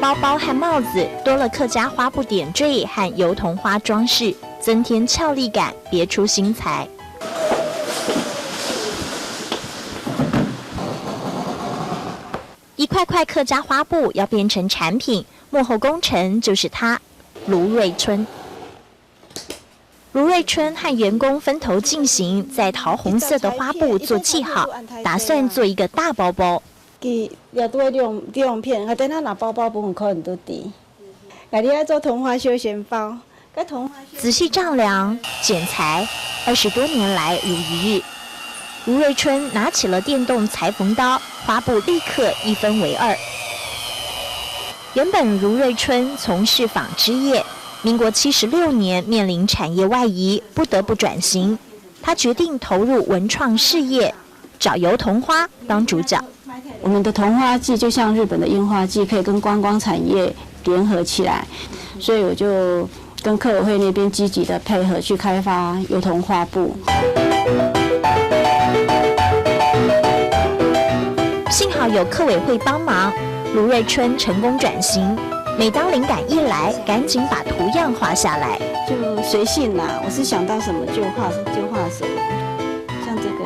包包和帽子多了客家花布点缀和油桐花装饰，增添俏丽感，别出心裁。一块块客家花布要变成产品，幕后功臣就是他，卢瑞春。卢瑞春和员工分头进行，在桃红色的花布做记号，打算做一个大包包。要多用片，等下拿包包不可能都低。你要做桐花休闲包，仔细丈量剪裁，20多年来如一日。卢瑞春拿起了电动裁缝刀，花布立刻一分为二。原本卢瑞春从事纺织业，民国76年面临产业外移，不得不转型。他决定投入文创事业，找油桐花当主角。我们的桐花季就像日本的樱花季，可以跟观光产业联合起来，所以我就跟客委会那边积极的配合去开发油桐花布。幸好有客委会帮忙，卢瑞春成功转型。每当灵感一来，赶紧把图样画下来，就随性啦，我是想到什么就画什么。像这个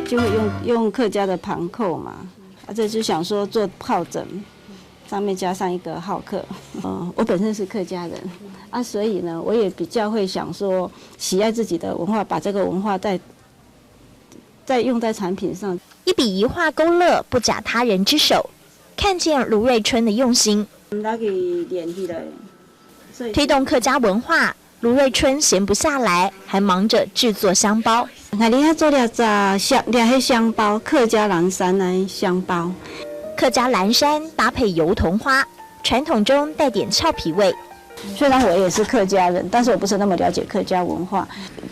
就会用客家的旁扣嘛，这就想说做靠枕，上面加上一个好客。我本身是客家人啊，所以呢，我也比较会想说喜爱自己的文化，把这个文化再用在产品上。一笔一画勾勒，不假他人之手。看见卢瑞春的用心，推动客家文化，卢瑞春闲不下来，还忙着制作香包。你看做了香包，客家蓝山的香包。客家蓝山搭配油桐花，传统中带点俏皮味。虽然我也是客家人，但是我不是那么了解客家文化。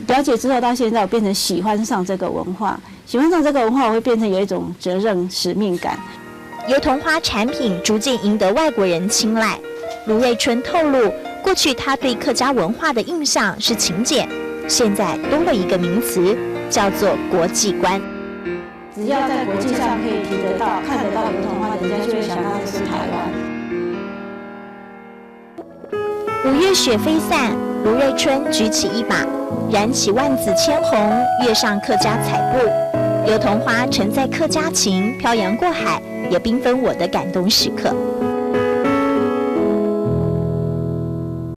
了解之后，到现在我变成喜欢上这个文化。喜欢上这个文化，我会变成有一种责任使命感。油桐花产品逐渐赢得外国人青睐。卢瑞春透露，过去他对客家文化的印象是勤俭，现在多了一个名词，叫做国际观。只要在国际上可以提得到、看得到油桐花，人家就会想到这是台湾。5月雪飞散，卢瑞春举起一把，燃起万紫千红，跃上客家彩布。油桐花承载客家情，漂洋过海，也缤纷我的感动时刻。